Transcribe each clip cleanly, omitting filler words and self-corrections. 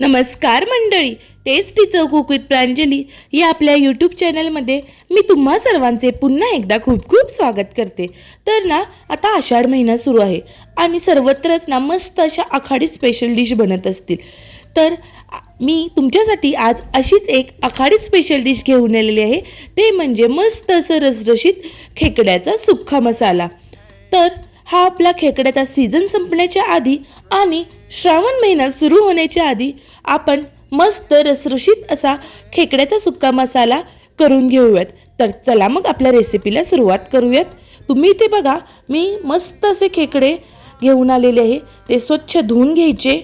नमस्कार मंडळी, टेस्टीचं cook with Pranjali या आपल्या यूट्यूब चॅनलमध्ये मी तुम्हा सर्वांचे पुन्हा एकदा खूप खूप स्वागत करते। तर ना आता आषाढ महिना सुरू आहे आणि सर्वत्रच ना मस्त अशा आखाडी स्पेशल डिश बनत असतील। तर मी तुमच्यासाठी आज अशीच एक आखाडी स्पेशल डिश घेऊन आलेली आहे, ते म्हणजे मस्त असं रसरशीत खेकड्याचा सुक्का मसाला। तर हा आपला खेकड्याचा सीझन संपण्याच्या आधी आणि श्रावण महिना सुरू होण्याच्या आधी आपण मस्त रसरशीत असा खेकड्याचा सुक्का मसाला करून घेऊयात। तर चला मग आपल्या रेसिपीला सुरुवात करूयात। तुम्ही इथे बघा, मी मस्त असे खेकडे घेऊन आलेले आहे, ते स्वच्छ धुवून घ्यायचे।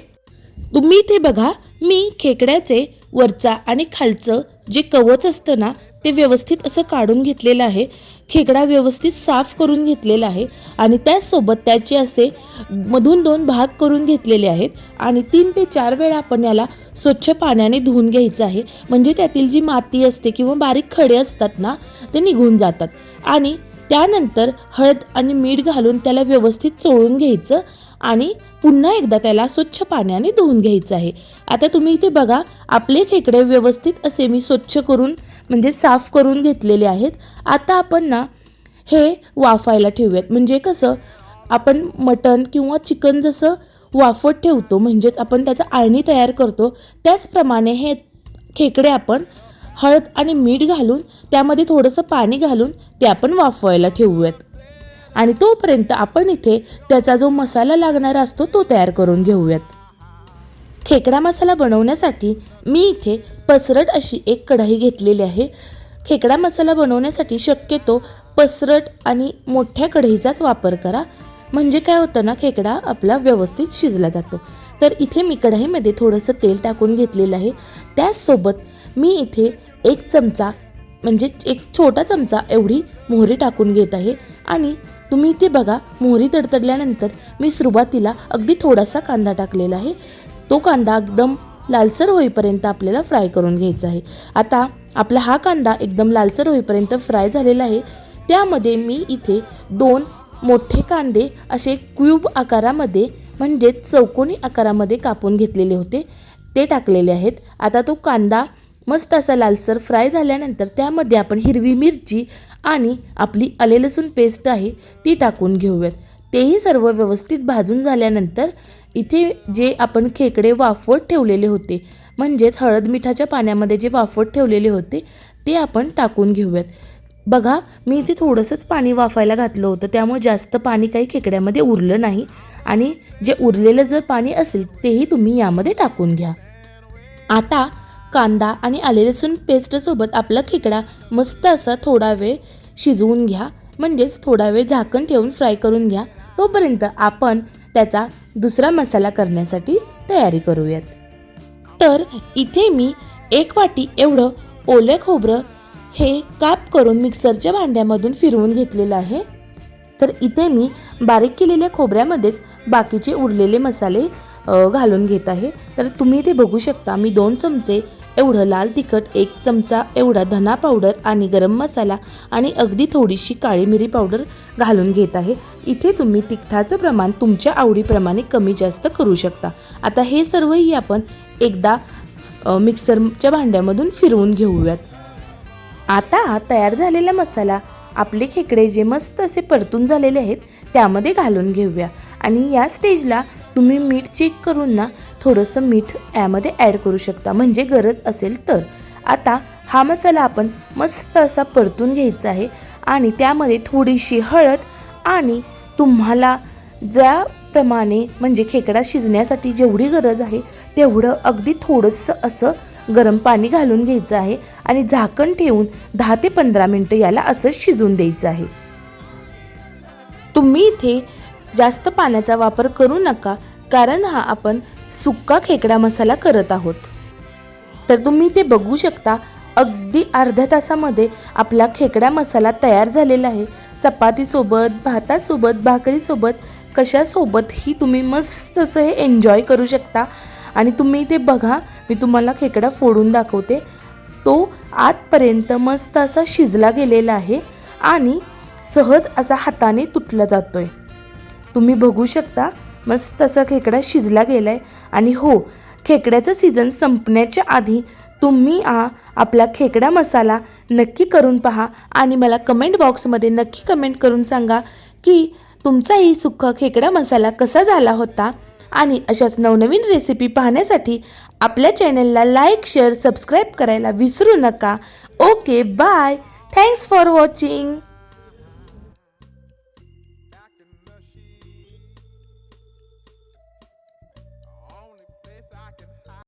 तुम्ही इथे बघा, मी खेकड्याचे वरचा आणि खालचं जे कवच असतं ना ते व्यवस्थित असं काढून घेतलेलं आहे। खेकडा व्यवस्थित साफ करून घेतलेला आहे आणि त्याचसोबत त्याचे असे मधून दोन भाग करून घेतलेले आहेत आणि 3 ते 4 वेळा आपण याला स्वच्छ पाण्याने धुवून घ्यायचं आहे, म्हणजे त्यातील जी माती असते किंवा बारीक खडे असतात ना ते निघून जातात। आणि त्यानंतर हळद आणि मीठ घालून त्याला व्यवस्थित चोळून घ्यायचं आणि पुन्हा एकदा त्याला स्वच्छ पाण्याने धुवून घ्यायचं आहे। आता तुम्ही इथे बघा, आपले खेकडे व्यवस्थित असे मी स्वच्छ करून म्हणजे साफ करून घेतलेले आहेत। आता आपण ना हे वाफायला ठेवूयात, म्हणजे कसं आपण मटण किंवा चिकन जसं वाफत ठेवतो, म्हणजेच आपण त्याचा आळणी तयार करतो, त्याचप्रमाणे हे खेकडे आपण हळद आणि मीठ घालून त्यामध्ये थोडंसं पाणी घालून ते आपण वाफवायला ठेवूयात आणि तोपर्यंत आपण इथे त्याचा जो मसाला लागणार असतो तो तयार करून घेऊयात। खेकडा मसाला बनवण्यासाठी मी इथे पसरट अशी एक कढई घेतलेली आहे। खेकडा मसाला बनवण्यासाठी शक्यतो पसरट आणि मोठ्या कढईचाच वापर करा, म्हणजे काय होतं ना, खेकडा आपला व्यवस्थित शिजला जातो। तर इथे मी कढईमध्ये थोडंसं तेल टाकून घेतलेलं आहे। त्याचसोबत मी इथे 1 चमचा म्हणजे एक छोटा चमचा एवढी मोहरी टाकून घेत आहे आणि तुम्ही इथे बघा, मोहरी तडतडल्यानंतर मी सुरुवातीला अगदी थोडासा कांदा टाकलेला आहे। तो कांदा एकदम लालसर होईपर्यंत आपल्याला फ्राय करून घ्यायचा आहे। आता आपला हा कांदा एकदम लालसर होईपर्यंत फ्राय झालेला आहे। त्यामध्ये मी इथे 2 मोठे कांदे असे क्यूब आकारामध्ये म्हणजे चौकोनी आकारामध्ये कापून घेतलेले होते, ते टाकलेले आहेत। आता तो कांदा मस्त असा लालसर फ्राय झाल्यानंतर त्यामध्ये आपण हिरवी मिरची आणि आपली आले लसूण पेस्ट आहे ती टाकून घेऊयात। तेही सर्व व्यवस्थित भाजून झाल्यानंतर इथे जे आपण खेकडे वाफवत ठेवलेले होते, म्हणजेच हळद मिठाच्या पाण्यामध्ये जे वाफवत ठेवलेले होते ते आपण टाकून घेऊयात। बघा, मी इथे थोडंसंच पाणी वाफायला घातलं होतं, त्यामुळे जास्त पाणी काही खेकड्यामध्ये उरलं नाही आणि जे उरलेलं जर पाणी असेल तेही तुम्ही यामध्ये टाकून घ्या। आता कांदा आणि आले लसूण पेस्टसोबत आपला खेकडा मस्त असा थोडा वेळ शिजवून घ्या, म्हणजेच थोडा वेळ झाकण ठेवून फ्राय करून घ्या। तोपर्यंत आपण त्याचा दुसरा मसाला करण्यासाठी तयारी करूयात। तर इथे मी 1 वाटी एवढं ओलं खोबरं हे काप करून मिक्सरच्या भांड्यामधून फिरवून घेतलेलं आहे। तर इथे मी बारीक केलेल्या खोबऱ्यामध्येच बाकीचे उरलेले मसाले घालून घेत आहे। तर तुम्ही इथे बघू शकता, मी 2 चमचे एवढं लाल तिखट, 1 चमचा एवढा धना पावडर आणि गरम मसाला आणि अगदी थोडीशी काळी मिरी पावडर घालून घेत आहे। इथे तुम्ही तिखटाचं प्रमाण तुमच्या आवडीप्रमाणे कमी जास्त करू शकता। आता हे सर्वही आपण एकदा मिक्सरच्या भांड्यामधून फिरवून घेऊयात। आता तयार झालेला मसाला आपले खेकडे जे मस्त असे परतून झालेले आहेत त्यामध्ये घालून घेऊया आणि या स्टेजला तुम्ही मीठ चेक करून ना थोडंसं मीठ यामध्ये ॲड करू शकता, म्हणजे गरज असेल तर। आता हा मसाला आपण मस्त असा परतून घ्यायचा आहे आणि त्यामध्ये थोडीशी हळद आणि तुम्हाला ज्याप्रमाणे म्हणजे खेकडा शिजण्यासाठी जेवढी गरज आहे तेवढं अगदी थोडंसं असं गरम पाणी घालून घ्यायचं आहे आणि झाकण ठेवून 10 ते 15 मिनिटं याला असं शिजून द्यायचं आहे। तुम्ही इथे जास्त पाण्याचा वापर करू नका, कारण हा आपण सुक्का खेकडा मसाला करत आहोत। तर तुम्ही ते बघू शकता, अगदी अर्ध्या तासामध्ये आपला खेकडा मसाला तयार झालेला आहे। चपातीसोबत, भातासोबत, भाकरीसोबत, कशासोबतही तुम्ही मस्त असं हे एन्जॉय करू शकता। आणि तुम्ही ते बघा, मी तुम्हाला खेकडा फोडून दाखवते, तो आतपर्यंत मस्त असा शिजला गेलेला आहे आणि सहज असा हाताने तुटला जातोय। तुम्ही बघू शकता, मस्त असा खेकडा शिजला गेलाय आणि हो, खेकड्याचा सीझन संपण्याच्या आधी तुम्ही आपला खेकडा मसाला नक्की करून पहा आणि मला कमेंट बॉक्समध्ये नक्की कमेंट करून सांगा की तुमचाही सुक्का खेकडा मसाला कसा झाला होता। आणि अशाच नवनवीन रेसिपी पाहण्यासाठी आपल्या चॅनलला लाईक, शेअर, सबस्क्राईब करायला विसरू नका। Okay, bye. Thanks for watching.